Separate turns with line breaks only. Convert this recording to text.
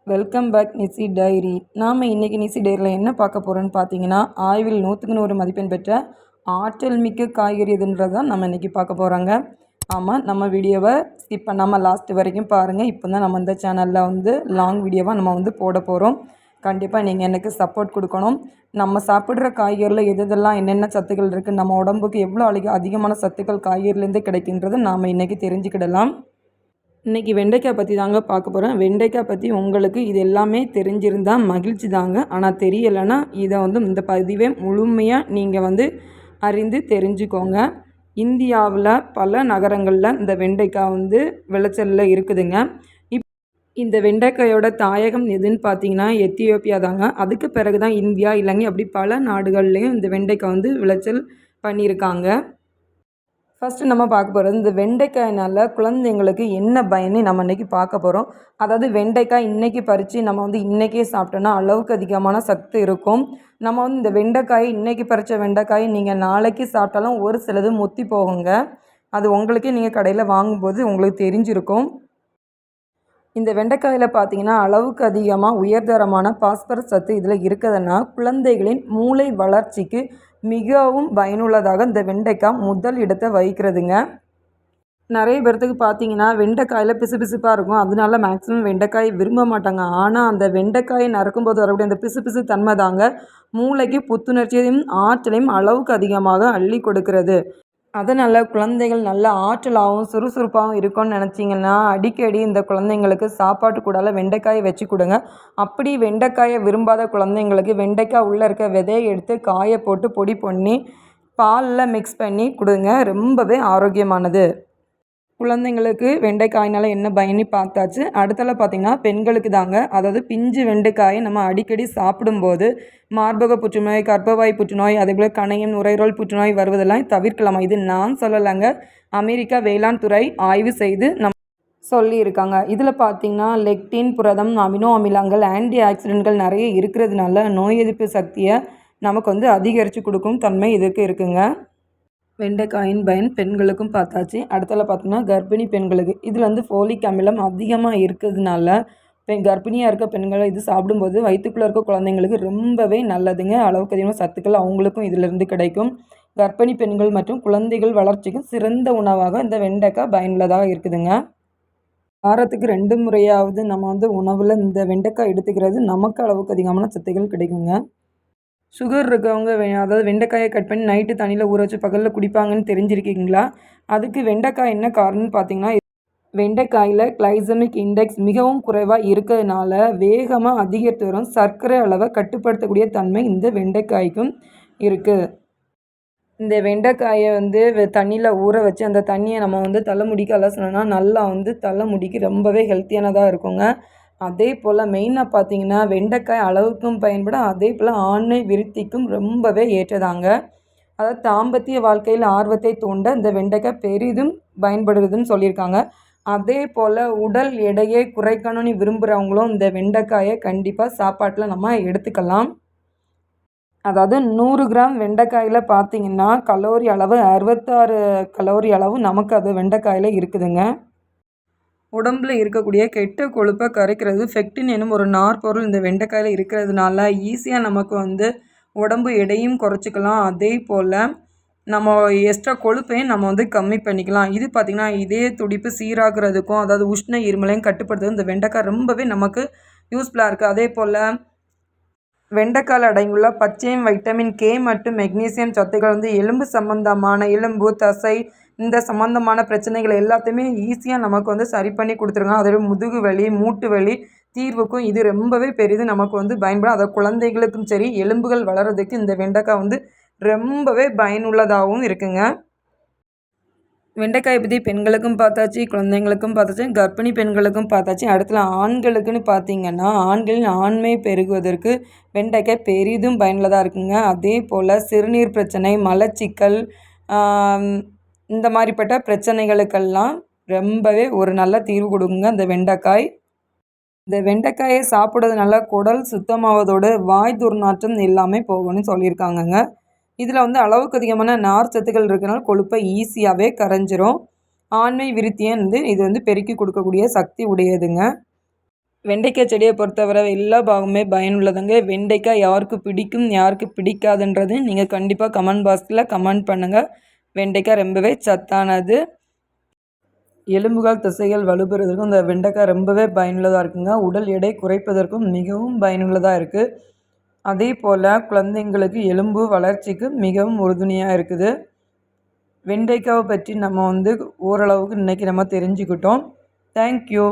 Welcome back நிசி diary. நாம் இன்றைக்கி நிசி டைரியில் என்ன பார்க்க போகிறோன்னு பார்த்தீங்கன்னா, ஆய்வில் 100க்கு 100 மதிப்பெண் பெற்ற ஆற்றல் மிக்க காய்கறி எதுன்றது தான் நம்ம இன்றைக்கி பார்க்க போகிறாங்க. ஆமாம், நம்ம வீடியோவை ஸ்கிப் பண்ணாமல் லாஸ்ட் வரைக்கும் பாருங்கள். இப்போ தான் நம்ம இந்த சேனலில் லாங் வீடியோவாக நம்ம போட போகிறோம். கண்டிப்பாக நீங்கள் எனக்கு சப்போர்ட் கொடுக்கணும். நம்ம சாப்பிட்ற காய்கறியில் எதெல்லாம் என்னென்ன சத்துக்கள் இருக்குது, நம்ம உடம்புக்கு எவ்வளோ அதிகமான சத்துக்கள் காய்கறிலேருந்து கிடைக்கின்றது நாம் இன்றைக்கி தெரிஞ்சுக்கிடலாம். இன்றைக்கி வெண்டைக்காய் பற்றி தாங்க பார்க்க போகிறேன். வெண்டைக்காய் பற்றி உங்களுக்கு இது எல்லாமே தெரிஞ்சிருந்தால் மகிழ்ச்சி தாங்க. ஆனால் தெரியலைன்னா இதை இந்த பதிவை முழுமையாக நீங்கள் அறிந்து தெரிஞ்சுக்கோங்க. இந்தியாவில் பல நகரங்களில் இந்த வெண்டைக்காய் விளைச்சலில் இருக்குதுங்க. இந்த வெண்டைக்காயோட தாயகம் எதுன்னு பார்த்தீங்கன்னா எத்தியோப்பியா தாங்க. அதுக்கு பிறகு தான் இந்தியா, இலங்கை அப்படி பல நாடுகள்லேயும் இந்த வெண்டைக்காய் விளைச்சல் பண்ணியிருக்காங்க. ஃபஸ்ட்டு நம்ம பார்க்க போகிறது இந்த வெண்டைக்காயினால் குழந்தைங்களுக்கு என்ன பயன்னு நம்ம இன்றைக்கி பார்க்க போகிறோம். அதாவது வெண்டைக்காய் இன்றைக்கி பறித்து நம்ம இன்றைக்கே சாப்பிட்டோன்னா அளவுக்கு அதிகமான சத்து இருக்கும். நம்ம இந்த வெண்டைக்காய் இன்றைக்கி பறித்த வெண்டைக்காய் நீங்கள் நாளைக்கு சாப்பிட்டாலும் ஒரு சிலது முத்தி போகுங்க. அது உங்களுக்கே நீங்கள் கடையில் வாங்கும்போது உங்களுக்கு தெரிஞ்சிருக்கும். இந்த வெண்டைக்காயில் பார்த்தீங்கன்னா அளவுக்கு அதிகமாக உயர்தரமான பாஸ்பரஸ் சத்து இதில் இருக்கிறதுனா குழந்தைகளின் மூளை வளர்ச்சிக்கு மிகவும் பயனுள்ளதாக இந்த வெண்டைக்காய் முதல் இடத்தை வகிக்கிறதுங்க. நிறைய பேர்த்துக்கு பார்த்தீங்கன்னா வெண்டைக்காயில் பிசுபிசுப்பாக இருக்கும். அதனால மேக்ஸிமம் வெண்டைக்காய் விரும்ப மாட்டாங்க. ஆனால் அந்த வெண்டைக்காயை நறுக்கும்போது வரக்கூடிய அந்த பிசுபிசு தன்மை தாங்க மூளைக்கு புத்துணர்ச்சியையும் ஆற்றலையும் அளவுக்கு அதிகமாக அள்ளி கொடுக்கிறது. அதனால் குழந்தைகள் நல்ல ஆற்றலாகவும் சுறுசுறுப்பாகவும் இருக்கும்னு நினச்சிங்கன்னா அடிக்கடி இந்த குழந்தைங்களுக்கு சாப்பாட்டு கூடால வெண்டைக்காயை வச்சு கொடுங்க. அப்படி வெண்டைக்காயை விரும்பாத குழந்தைங்களுக்கு வெண்டைக்காய் உள்ளே இருக்க விதையை எடுத்து காய போட்டு பொடி பண்ணி பாலில் மிக்ஸ் பண்ணி கொடுங்க. ரொம்பவே ஆரோக்கியமானது. குழந்தைங்களுக்கு வெண்டைக்காயினால் என்ன பயன்னு பார்த்தாச்சு. அடுத்தல பார்த்திங்கன்னா பெண்களுக்கு தாங்க. அதாவது பிஞ்சு வெண்டைக்காயை நம்ம அடிக்கடி சாப்பிடும்போது மார்பக புற்றுநோய், கர்ப்பவாய் புற்றுநோய், அதேபோல் கணையம், நுரையீரல் புற்றுநோய் வருவதெல்லாம் தவிர்க்கலாமா? இது நான் சொல்லலைங்க, அமெரிக்கா வேளாண் துறை ஆய்வு செய்து சொல்லியிருக்காங்க. இதில் பார்த்திங்கன்னா லெக்டின், புரதம், அமினோ அமிலங்கள், ஆன்டி ஆக்சிடென்ட்கள் நிறைய இருக்கிறதுனால நோய் எதிர்ப்பு சக்தியை நமக்கு அதிகரித்து கொடுக்கும் தன்மை இதுக்கு இருக்குங்க. வெண்டைக்காயின் பயன் பெண்களுக்கும் பார்த்தாச்சு. அடுத்தல பார்த்தோம்னா கர்ப்பிணி பெண்களுக்கு இதில் ஃபோலிக் அமிலம் அதிகமாக இருக்கிறதுனால கர்ப்பிணியாக இருக்க பெண்களை இது சாப்பிடும்போது வயிற்றுக்குள்ளே இருக்க குழந்தைங்களுக்கு ரொம்பவே நல்லதுங்க. அளவுக்கு அதிகமாக சத்துக்கள் அவங்களுக்கும் இதிலிருந்து கிடைக்கும். கர்ப்பிணி பெண்கள் மற்றும் குழந்தைகள் வளர்ச்சிக்கும் சிறந்த உணவாக இந்த வெண்டைக்காய் பயனுள்ளதாக இருக்குதுங்க. வாரத்துக்கு 2 முறையாவது நம்ம உணவில் இந்த வெண்டைக்காய் எடுத்துக்கிறது நமக்கு அளவுக்கு அதிகமான சத்துக்கள் கிடைக்குங்க. சுகர் இருக்கவங்க அதாவது வெண்டைக்காயை கட் பண்ணி நைட்டு தண்ணியில் ஊற வச்சு பகலில் குடிப்பாங்கன்னு தெரிஞ்சிருக்கீங்களா? அதுக்கு வெண்டைக்காய் என்ன காரணம்னு பார்த்தீங்கன்னா, வெண்டைக்காயில் கிளைசமிக் இண்டெக்ஸ் மிகவும் குறைவாக இருக்கிறதுனால வேகமாக அதிகரித்து வரும் சர்க்கரை அளவை கட்டுப்படுத்தக்கூடிய தன்மை இந்த வெண்டைக்காய்க்கும் இருக்குது. இந்த வெண்டைக்காயை தண்ணியில் ஊற வச்சு அந்த தண்ணியை நம்ம தலைமுடிக்கு அலசினோன்னா நல்லா தலைமுடிக்கு ரொம்பவே ஹெல்த்தியானதாக இருக்குங்க. அதே போல் மெயினாக பார்த்தீங்கன்னா வெண்டைக்காய் அளவுக்கும் பயன்படும். அதே போல் ஆண்மை விருத்திக்கும் ரொம்பவே ஏற்றதாங்க. அதாவது தாம்பத்திய வாழ்க்கையில் ஆர்வத்தை தூண்ட இந்த வெண்டைக்காய் பெரிதும் பயன்படுதுன்னு சொல்லியிருக்காங்க. அதே போல் உடல் எடையை குறைக்கணும்னு விரும்புகிறவங்களும் இந்த வெண்டைக்காயை கண்டிப்பாக சாப்பாட்டில் நம்ம எடுத்துக்கலாம். அதாவது 100 கிராம் வெண்டைக்காயில் பார்த்திங்கன்னா கலோரி அளவு 66 கலோரி அளவு நமக்கு அது வெண்டைக்காயில் இருக்குதுங்க. உடம்பில் இருக்கக்கூடிய கெட்ட கொழுப்பை கரைக்கிறது ஃபெக்டின் எனும் ஒரு நார்பொருள் இந்த வெண்டைக்காயில் இருக்கிறதுனால ஈஸியாக நமக்கு உடம்பு எடையும் குறைச்சிக்கலாம். அதே போல் நம்ம எக்ஸ்ட்ரா கொழுப்பையும் நம்ம கம்மி பண்ணிக்கலாம். இது பார்த்திங்கன்னா இதய துடிப்பு சீராகிறதுக்கும் அதாவது உஷ்ண இருமலையும் கட்டுப்படுத்துறது இந்த வெண்டைக்காய் ரொம்பவே நமக்கு யூஸ்ஃபுல்லாக இருக்குது. அதே போல் வெண்டைக்காயில் அடங்கியுள்ள பச்சையம், வைட்டமின் கே மற்றும் மெக்னீசியம் சத்துக்கள் எலும்பு சம்பந்தமான எலும்பு, தசை இந்த சம்மந்தமான பிரச்சனைகள் எல்லாத்தையுமே ஈஸியாக நமக்கு சரி பண்ணி கொடுத்துருங்க. அதோட முதுகு வலி, மூட்டு வலி தீர்வுக்கும் இது ரொம்பவே பெரிது நமக்கு பயன்படும். அதை குழந்தைகளுக்கும் சரி எலும்புகள் வளர்கிறதுக்கு இந்த வெண்டைக்காய் ரொம்பவே பயனுள்ளதாகவும் இருக்குங்க. வெண்டைக்காயை பற்றி பெண்களுக்கும் பார்த்தாச்சு, குழந்தைங்களுக்கும் பார்த்தாச்சு, கர்ப்பிணி பெண்களுக்கும் பார்த்தாச்சு. அடுத்துல ஆண்களுக்குன்னு பார்த்திங்கன்னா ஆண்களின் ஆண்மை பெருகுவதற்கு வெண்டைக்காய் பெரிதும் பயனுள்ளதாக இருக்குங்க. அதே போல் சிறுநீர் பிரச்சனை, மலச்சிக்கல் இந்த மாதிரிப்பட்ட பிரச்சனைகளுக்கெல்லாம் ரொம்பவே ஒரு நல்ல தீர்வு கொடுக்குங்க இந்த வெண்டைக்காய். இந்த வெண்டைக்காயை சாப்பிட்றதுனால குடல் சுத்தமாவதோடு வாய் துர்நாற்றம் எல்லாமே போகும்னு சொல்லியிருக்காங்கங்க. இதில் அளவுக்கு அதிகமான நார் சத்துக்கள் இருக்கிறனால கொழுப்பை ஈஸியாகவே கரைஞ்சிரும். ஆண்மை விருத்தியை இது பெருக்கி கொடுக்கக்கூடிய சக்தி உடையதுங்க. வெண்டைக்காய் செடியை பொறுத்தவரை எல்லா பாகமுமே பயனுள்ளதுங்க. வெண்டைக்காய் யாருக்கு பிடிக்கும் யாருக்கு பிடிக்காதுன்றது நீங்கள் கண்டிப்பாக கமெண்ட் பாக்ஸில் கமெண்ட் பண்ணுங்கள். வெண்டைக்காய் ரொம்பவே சத்தானது. எலும்புகள் தசைகள் வலுப்பெறுவதற்கும் இந்த வெண்டைக்காய் ரொம்பவே பயனுள்ளதாக இருக்குங்க. உடல் எடை குறைப்பதற்கும் மிகவும் பயனுள்ளதாக இருக்குது. அதே போல் குழந்தைங்களுக்கு எலும்பு வளர்ச்சிக்கு மிகவும் உறுதுணையாக இருக்குது. வெண்டைக்காவை பற்றி நம்ம ஓரளவுக்கு இன்றைக்கி நம்ம தெரிஞ்சுக்கிட்டோம். தேங்க்யூ.